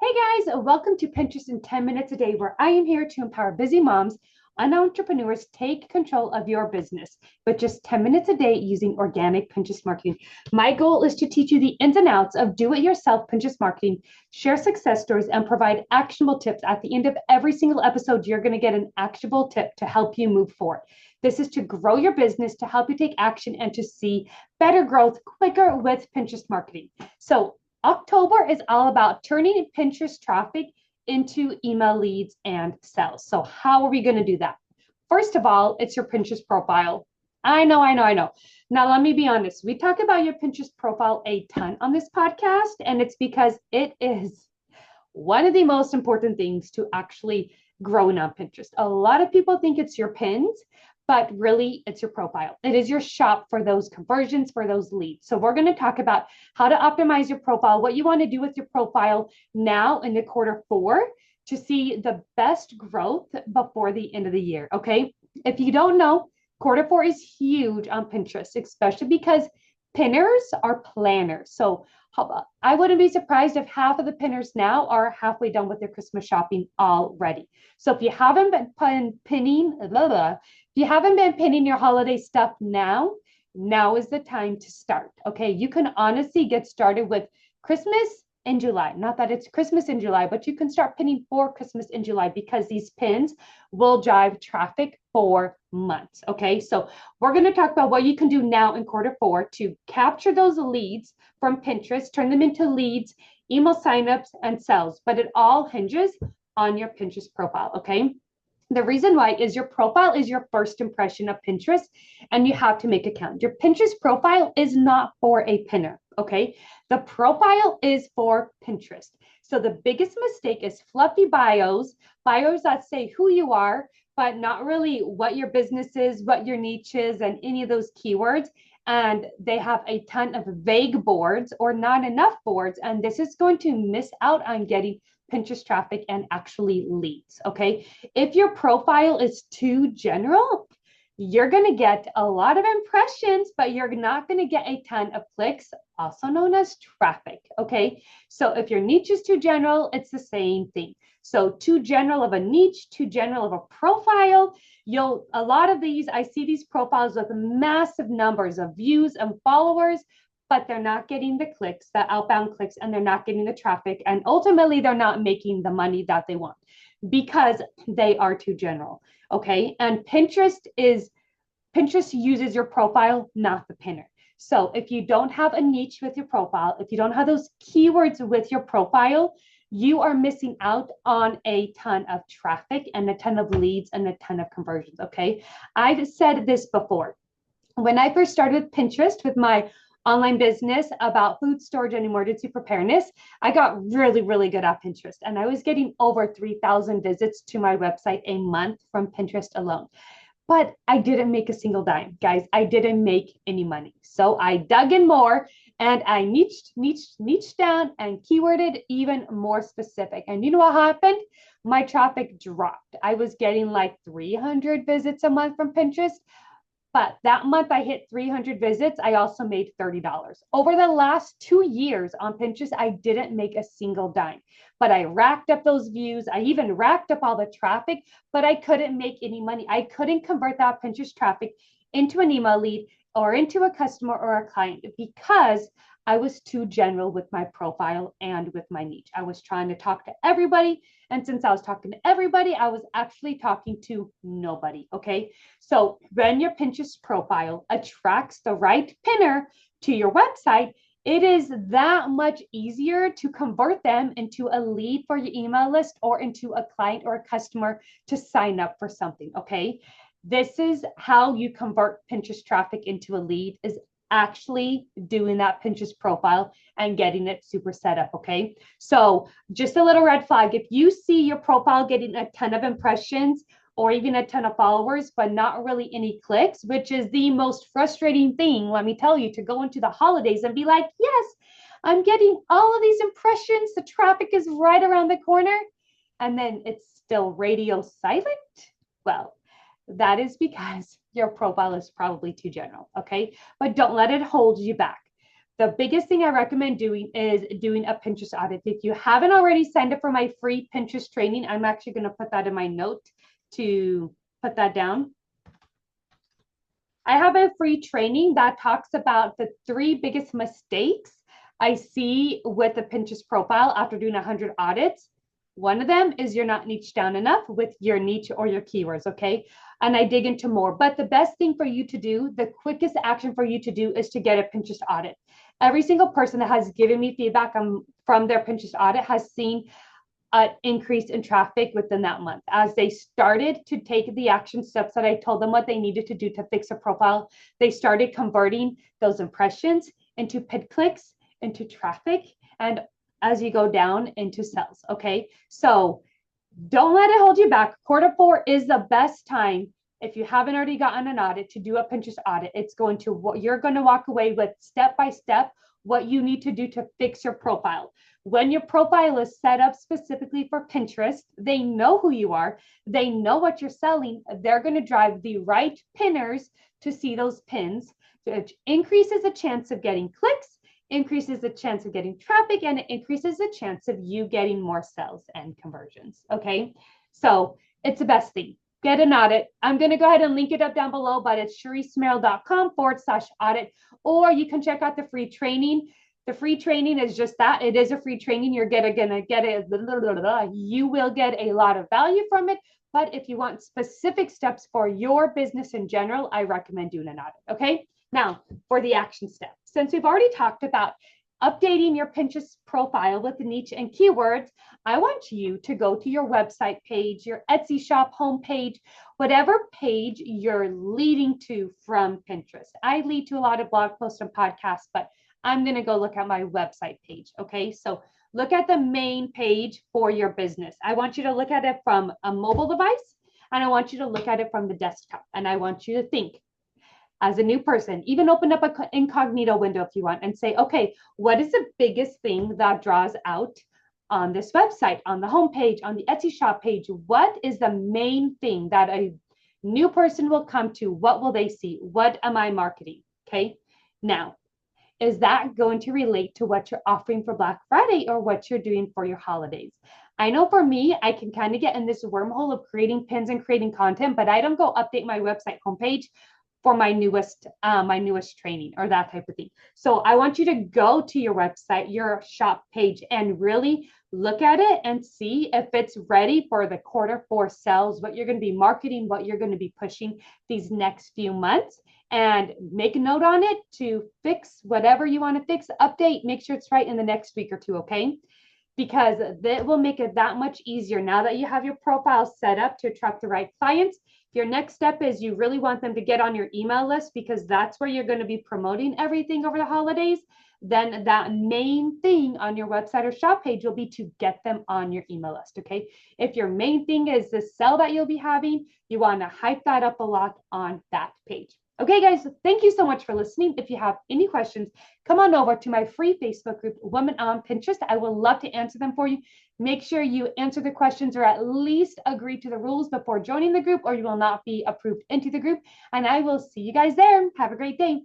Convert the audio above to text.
Hey guys, welcome to Pinterest in 10 minutes a day, where I am here to empower busy moms and entrepreneurs take control of your business with just 10 minutes a day using organic Pinterest marketing. My goal is to teach you the ins and outs of do-it-yourself Pinterest marketing, share success stories, and provide actionable tips. At the end of every single episode, you're going to get an actionable tip to help you move forward. This is to grow your business, to help you take action, and to see better growth quicker with Pinterest marketing. So October is all about turning Pinterest traffic into email leads and sales. So how are we going to do that? First of all, it's your Pinterest profile. I know. Now, let me be honest. We talk about your Pinterest profile a ton on this podcast, and it's because it is one of the most important things to actually growing on Pinterest. A lot of people think it's your pins, but really it's your profile. It is your shop for those conversions, for those leads. So we're going to talk about how to optimize your profile, what you want to do with your profile now in the quarter four to see the best growth before the end of the year. Okay. If you don't know, quarter four is huge on Pinterest, especially because pinners are planners. So I wouldn't be surprised if half of the pinners now are halfway done with their Christmas shopping already. So if you haven't been pinning, if you haven't been pinning your holiday stuff now is the time to start. Okay, you can honestly get started with Christmas in July. Not that it's Christmas in July, but you can start pinning for Christmas in July because these pins will drive traffic for months. Okay, so we're going to talk about what you can do now in quarter four to capture those leads from Pinterest, turn them into leads, email signups, and sales. But it all hinges on your Pinterest profile. Okay. The reason why is your profile is your first impression of Pinterest, and you have to make a count. Your Pinterest profile is not for a pinner, okay? The profile is for Pinterest. So the biggest mistake is fluffy bios that say who you are, but not really what your business is, what your niche is, and any of those keywords. And they have a ton of vague boards or not enough boards, and this is going to miss out on getting Pinterest traffic and actually leads. Okay. If your profile is too general, you're going to get a lot of impressions, but you're not going to get a ton of clicks, also known as traffic. Okay. So if your niche is too general, it's the same thing. So too general of a niche, too general of a profile, a lot of these, I see these profiles with massive numbers of views and followers, but they're not getting the clicks, the outbound clicks, and they're not getting the traffic. And ultimately, they're not making the money that they want because they are too general. Okay. And Pinterest uses your profile, not the pinner. So if you don't have a niche with your profile, if you don't have those keywords with your profile, you are missing out on a ton of traffic and a ton of leads and a ton of conversions. Okay. I've said this before. When I first started Pinterest with my online business about food storage and emergency preparedness, I got really, really good at Pinterest. And I was getting over 3,000 visits to my website a month from Pinterest alone. But I didn't make a single dime, guys. I didn't make any money. So I dug in more and I niched down and keyworded even more specific. And you know what happened? My traffic dropped. I was getting like 300 visits a month from Pinterest. But that month I hit 300 visits. I also made $30. Over the last 2 years on Pinterest, I didn't make a single dime, but I racked up those views. I even racked up all the traffic, but I couldn't make any money. I couldn't convert that Pinterest traffic into an email lead or into a customer or a client because I was too general with my profile and with my niche. I was trying to talk to everybody. And since I was talking to everybody, I was actually talking to nobody. Okay. So when your Pinterest profile attracts the right pinner to your website, it is that much easier to convert them into a lead for your email list or into a client or a customer to sign up for something. Okay. This is how you convert Pinterest traffic into a lead, is actually doing that Pinterest profile and getting it super set up. Okay. So just a little red flag. If you see your profile getting a ton of impressions or even a ton of followers, but not really any clicks, which is the most frustrating thing, let me tell you, to go into the holidays and be like, yes, I'm getting all of these impressions. The traffic is right around the corner. And then it's still radio silent. Well, that is because your profile is probably too general. Okay. But don't let it hold you back. the biggest thing I recommend doing is doing a Pinterest audit. If you haven't already signed up for my free Pinterest training, I'm actually going to put that in my note to put that down. I have a free training that talks about the 3 biggest mistakes I see with a Pinterest profile after doing 100 audits. One of them is you're not niche down enough with your niche or your keywords, okay? And I dig into more. But the best thing for you to do, the quickest action for you to do is to get a Pinterest audit. Every single person that has given me feedback from their Pinterest audit has seen an increase in traffic within that month as they started to take the action steps that I told them what they needed to do to fix a profile. They started converting those impressions into paid clicks, into traffic, and as you go down into sales. Okay, so don't let it hold you back. Q4 is the best time. If you haven't already gotten an audit, to do a Pinterest audit. It's going to, what you're going to walk away with step by step what you need to do to fix your profile. When your profile is set up specifically for Pinterest, they know who you are, they know what you're selling, they're going to drive the right pinners to see those pins, which increases the chance of getting clicks, increases the chance of getting traffic, and it increases the chance of you getting more sales and conversions. Okay, so it's the best thing. Get an audit. I'm going to go ahead and link it up down below, but it's sharicemerrill.com/audit, or you can check out the free training. The free training is just that. It is a free training. You're gonna get it. You will get a lot of value from it. But if you want specific steps for your business in general, I recommend doing an audit. Okay. Now for the action step, since we've already talked about updating your Pinterest profile with the niche and keywords, I want you to go to your website page, your Etsy shop homepage, whatever page you're leading to from Pinterest. I lead to a lot of blog posts and podcasts, but I'm going to go look at my website page. Okay, so look at the main page for your business. I want you to look at it from a mobile device, and I want you to look at it from the desktop. And I want you to think as a new person, even open up an incognito window if you want and say, okay, what is the biggest thing that draws out on this website, on the homepage, on the Etsy shop page? What is the main thing that a new person will come to? What will they see? What am I marketing? Okay, now, is that going to relate to what you're offering for Black Friday or what you're doing for your holidays? I know for me, I can kind of get in this wormhole of creating pins and creating content, but I don't go update my website homepage for my newest training or that type of thing. So I want you to go to your website, your shop page, and really look at it and see if it's ready for the Q4 sales, what you're going to be marketing, what you're going to be pushing these next few months, and make a note on it to fix whatever you want to fix, update, make sure it's right in the next week or two, okay? Because that will make it that much easier now that you have your profile set up to attract the right clients. Your next step is you really want them to get on your email list because that's where you're going to be promoting everything over the holidays. Then that main thing on your website or shop page will be to get them on your email list, okay? If your main thing is the sale that you'll be having, you want to hype that up a lot on that page. Okay, guys, thank you so much for listening. If you have any questions, come on over to my free Facebook group, Women on Pinterest. I will love to answer them for you. Make sure you answer the questions or at least agree to the rules before joining the group, or you will not be approved into the group. And I will see you guys there. Have a great day.